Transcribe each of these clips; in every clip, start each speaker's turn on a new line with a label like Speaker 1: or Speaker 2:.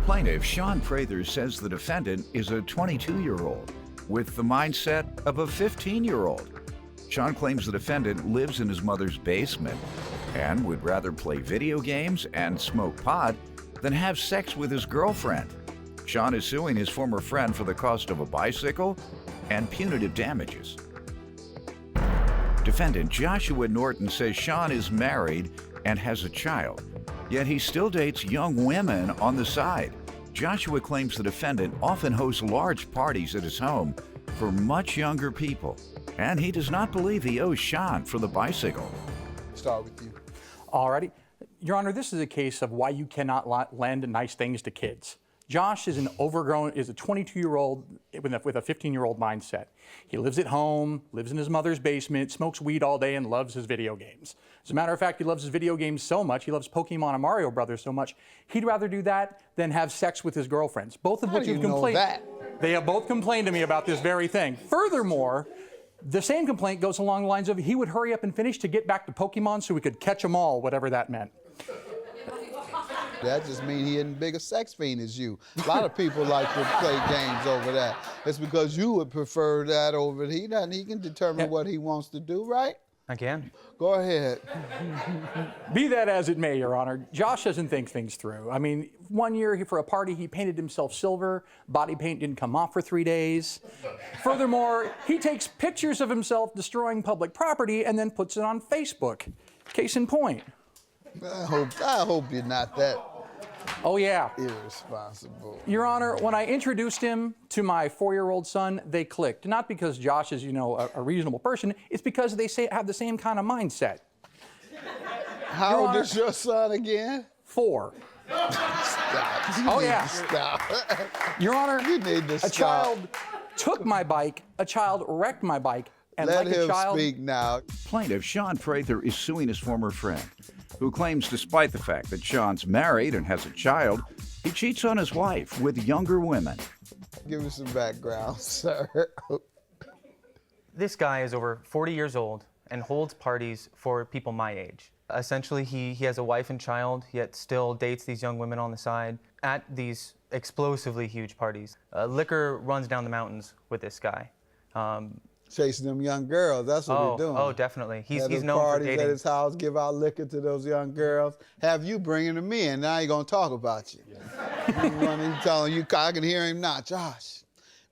Speaker 1: Plaintiff Sean Prather says the defendant is a 22-year-old with the mindset of a 15-year-old. Sean claims the defendant lives in his mother's basement and would rather play video games and smoke pot than have sex with his girlfriend. Sean is suing his former friend for the cost of a bicycle and punitive damages. Defendant Joshua Norton says Sean is married and has a child, yet he still dates young women on the side. Joshua claims the defendant often hosts large parties at his home for much younger people, and he does not believe he owes Sean for the bicycle.
Speaker 2: Start with you.
Speaker 3: Alrighty. Your Honor, this is a case of why you cannot lend nice things to kids. Josh is a 22-year-old with a 15-year-old mindset. He lives at home, lives in his mother's basement, smokes weed all day, and loves his video games. As a matter of fact, he loves his video games so much, he loves Pokemon and Mario Brothers so much, he'd rather do that than have sex with his girlfriends, both of which you've complained. They have both complained to me about this very thing. Furthermore, the same complaint goes along the lines of he would hurry up and finish to get back to Pokemon so we could catch them all, whatever that meant.
Speaker 2: That just means he isn't big a sex fiend as you. A lot of people like to play games over that. It's because you would prefer that over it. He can determine what he wants to do, right?
Speaker 4: I can.
Speaker 2: Go ahead.
Speaker 3: Be that as it may, Your Honor, Josh doesn't think things through. I mean, one year for a party, he painted himself silver. Body paint didn't come off for 3 days. Furthermore, he takes pictures of himself destroying public property and then puts it on Facebook. Case in point.
Speaker 2: I hope you're not that
Speaker 3: Oh, yeah.
Speaker 2: irresponsible.
Speaker 3: Your Honor, when I introduced him to my 4-year-old son, they clicked. Not because Josh is, a reasonable person, it's because they have the same kind of mindset.
Speaker 2: How old is your son again?
Speaker 3: 4.
Speaker 2: Stop. You
Speaker 3: Oh,
Speaker 2: need
Speaker 3: yeah.
Speaker 2: to stop.
Speaker 3: Your Honor,
Speaker 2: You need to
Speaker 3: a
Speaker 2: stop.
Speaker 3: child took my bike, a child wrecked my bike, and
Speaker 2: Let
Speaker 3: like
Speaker 2: him
Speaker 3: a child...
Speaker 2: speak now.
Speaker 1: Plaintiff Sean Prather is suing his former friend, who claims despite the fact that Sean's married and has a child, he cheats on his wife with younger women.
Speaker 2: Give me some background, sir.
Speaker 4: This guy is over 40 years old and holds parties for people my age. Essentially, he has a wife and child, yet still dates these young women on the side at these explosively huge parties. Liquor runs down the mountains with this guy.
Speaker 2: Chasing them young girls, that's what he's doing.
Speaker 4: Oh, definitely. He's
Speaker 2: At his
Speaker 4: known for
Speaker 2: parties
Speaker 4: dating.
Speaker 2: at his house, give out liquor to those young girls. Have you bringing them in, now he's gonna talk about you. He's telling you, I can hear him now. Josh,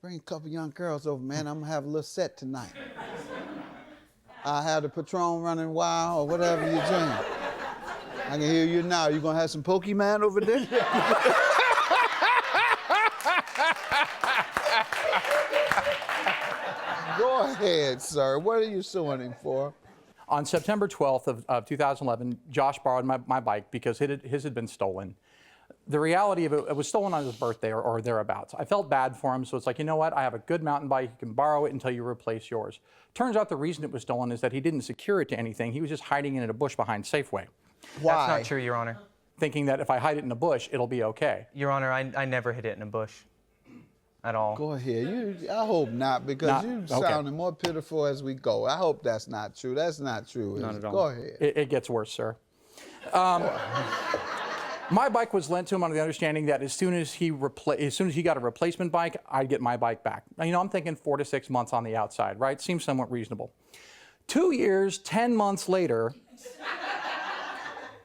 Speaker 2: bring a couple young girls over, man. I'm gonna have a little set tonight. I have the Patron running wild or whatever you drink. I can hear you now. You gonna have some Pokemon over there? Go ahead, sir. What are you suing him for?
Speaker 3: On September 12th of 2011, Josh borrowed my bike because his had been stolen. The reality of it was stolen on his birthday or thereabouts. I felt bad for him, so it's like, you know what? I have a good mountain bike. You can borrow it until you replace yours. Turns out the reason it was stolen is that he didn't secure it to anything. He was just hiding it in a bush behind Safeway.
Speaker 2: Why?
Speaker 4: That's not true, Your Honor.
Speaker 3: Thinking that if I hide it in a bush, it'll be okay.
Speaker 4: Your Honor, I never hid it in a bush at all.
Speaker 2: Go ahead. I hope not, because you sounding more pitiful as we go. I hope that's not true. That's not true.
Speaker 3: Not at all.
Speaker 2: Go ahead.
Speaker 3: It gets worse, sir. My bike was lent to him under the understanding that as soon as he got a replacement bike, I'd get my bike back. Now, I'm thinking 4 to 6 months on the outside, right? Seems somewhat reasonable. 2 years, 10 months later,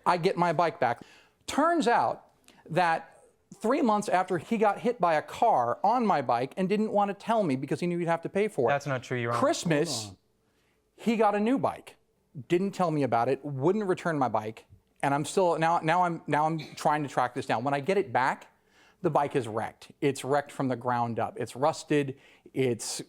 Speaker 3: I get my bike back. Turns out that 3 months after he got hit by a car on my bike and didn't want to tell me because he knew he'd have to pay for it.
Speaker 4: That's not true, Your Honor.
Speaker 3: Christmas, he got a new bike. Didn't tell me about it, wouldn't return my bike. And I'm still, now I'm trying to track this down. When I get it back, the bike is wrecked. It's wrecked from the ground up. It's rusted. It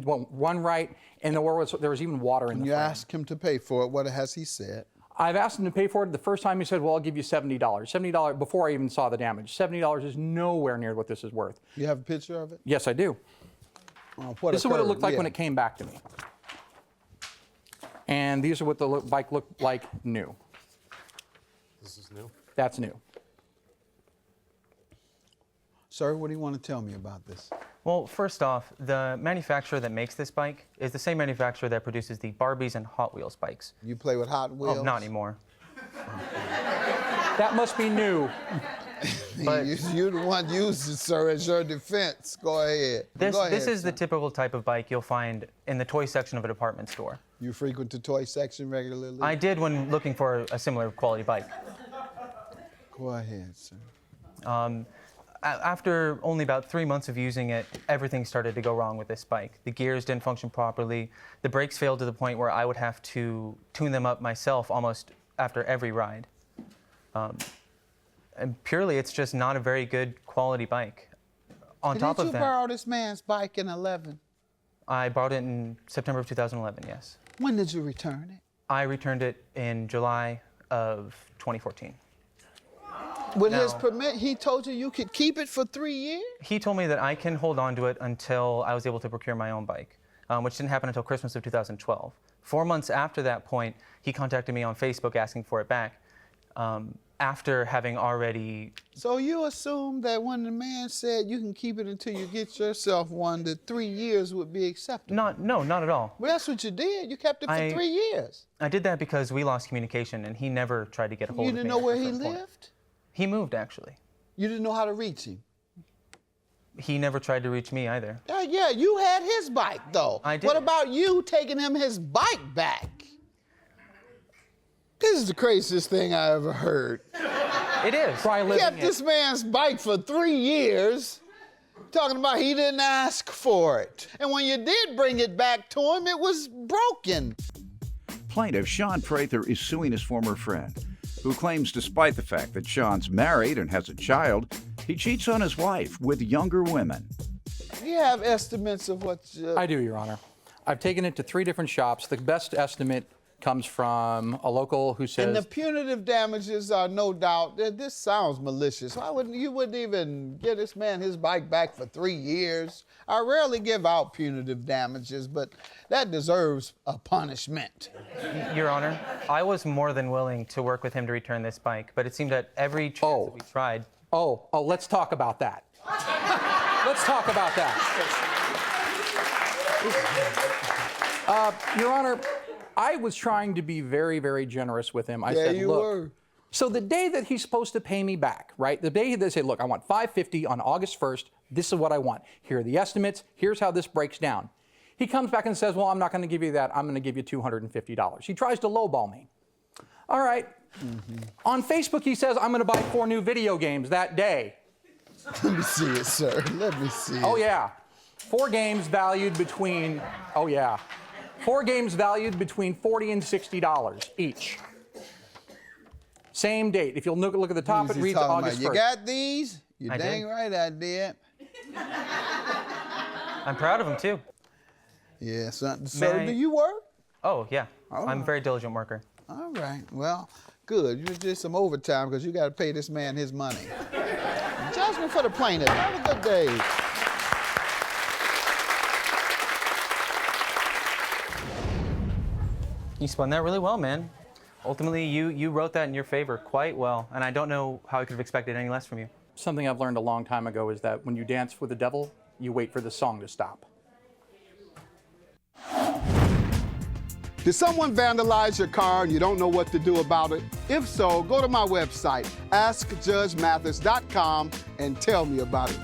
Speaker 3: won't run right. And there was even water in the frame.
Speaker 2: You asked him to pay for it. What has he said?
Speaker 3: I've asked him to pay for it. The first time he said, well, I'll give you $70. $70 before I even saw the damage. $70 is nowhere near what this is worth.
Speaker 2: You have a picture of it?
Speaker 3: Yes, I do. This is what it looked like when it came back to me. And these are what the bike looked like new.
Speaker 5: This is new?
Speaker 3: That's new.
Speaker 2: Sir, what do you want to tell me about this?
Speaker 4: Well, first off, the manufacturer that makes this bike is the same manufacturer that produces the Barbies and Hot Wheels bikes.
Speaker 2: You play with Hot Wheels?
Speaker 4: Oh, not anymore.
Speaker 3: That must be new.
Speaker 4: But
Speaker 2: You're the one used it, sir, as your defense. Go ahead.
Speaker 4: this is the typical type of bike you'll find in the toy section of a department store.
Speaker 2: You frequent the toy section regularly?
Speaker 4: I did when looking for a similar quality bike.
Speaker 2: Go ahead, sir.
Speaker 4: After only about 3 months of using it, everything started to go wrong with this bike. The gears didn't function properly. The brakes failed to the point where I would have to tune them up myself almost after every ride. And purely, it's just not a very good quality bike. On top
Speaker 2: Did
Speaker 4: of
Speaker 2: you
Speaker 4: that,
Speaker 2: borrow this man's bike in 11?
Speaker 4: I borrowed it in September of 2011, yes.
Speaker 2: When did you return it?
Speaker 4: I returned it in July of 2014.
Speaker 2: With his
Speaker 4: No.
Speaker 2: permit, he told you could keep it for 3 years?
Speaker 4: He told me that I can hold on to it until I was able to procure my own bike, which didn't happen until Christmas of 2012. 4 months after that point, he contacted me on Facebook asking for it back, after having already...
Speaker 2: So you assume that when the man said you can keep it until you get yourself one, that 3 years would be acceptable?
Speaker 4: No, not at all.
Speaker 2: Well, that's what you did. You kept it for 3 years.
Speaker 4: I did that because we lost communication, and he never tried to get a hold
Speaker 2: You
Speaker 4: of me.
Speaker 2: didn't know
Speaker 4: at
Speaker 2: where
Speaker 4: a
Speaker 2: he
Speaker 4: certain point.
Speaker 2: lived?
Speaker 4: He moved, actually.
Speaker 2: You didn't know how to reach him?
Speaker 4: He never tried to reach me either.
Speaker 2: Yeah, you had his bike, though.
Speaker 4: I did.
Speaker 2: What about you taking him his bike back? This is the craziest thing I ever heard.
Speaker 4: It is.
Speaker 3: Try
Speaker 2: You
Speaker 3: living
Speaker 2: kept
Speaker 3: it.
Speaker 2: this man's bike for 3 years, talking about he didn't ask for it. And when you did bring it back to him, it was broken.
Speaker 1: Plaintiff Sean Prather is suing his former friend, who claims despite the fact that Sean's married and has a child, he cheats on his wife with younger women.
Speaker 2: Do you have estimates of what
Speaker 3: I do, Your Honor. I've taken it to 3 different shops. The best estimate comes from a local who says...
Speaker 2: And the punitive damages are no doubt, this sounds malicious. Why wouldn't you even give this man his bike back for 3 years? I rarely give out punitive damages, but that deserves a punishment.
Speaker 4: Your Honor, I was more than willing to work with him to return this bike, but it seemed that every chance that we tried...
Speaker 3: Oh, let's talk about that. Let's talk about that. Your Honor, I was trying to be very, very generous with him. I said,
Speaker 2: you
Speaker 3: look,
Speaker 2: were.
Speaker 3: so the day that he's supposed to pay me back, right? The day they say, look, I want $550 on August 1st. This is what I want. Here are the estimates. Here's how this breaks down. He comes back and says, well, I'm not going to give you that. I'm going to give you $250. He tries to lowball me. All right. On Facebook, he says, I'm going to buy 4 new video games that day.
Speaker 2: Let me see it, sir. Let me see it.
Speaker 3: Oh, yeah. 4 games valued between, oh, yeah. 4 games valued between $40 and $60 each. Same date. If you'll look at the top, it reads August 1st.
Speaker 2: You got these? You
Speaker 4: I
Speaker 2: dang
Speaker 4: did.
Speaker 2: right I did.
Speaker 4: I'm proud of him, too.
Speaker 2: Yeah, sir,
Speaker 4: I-
Speaker 2: do you work?
Speaker 4: Oh, yeah.
Speaker 2: Oh.
Speaker 4: I'm a very diligent worker.
Speaker 2: All right, well, good. You did some overtime because you got to pay this man his money. Judgment for the plaintiff. Have a good day.
Speaker 4: You spun that really well, man. Ultimately, you wrote that in your favor quite well, and I don't know how I could have expected any less from you.
Speaker 3: Something I've learned a long time ago is that when you dance with the devil, you wait for the song to stop.
Speaker 2: Did someone vandalize your car and you don't know what to do about it? If so, go to my website, askjudgemathis.com, and tell me about it.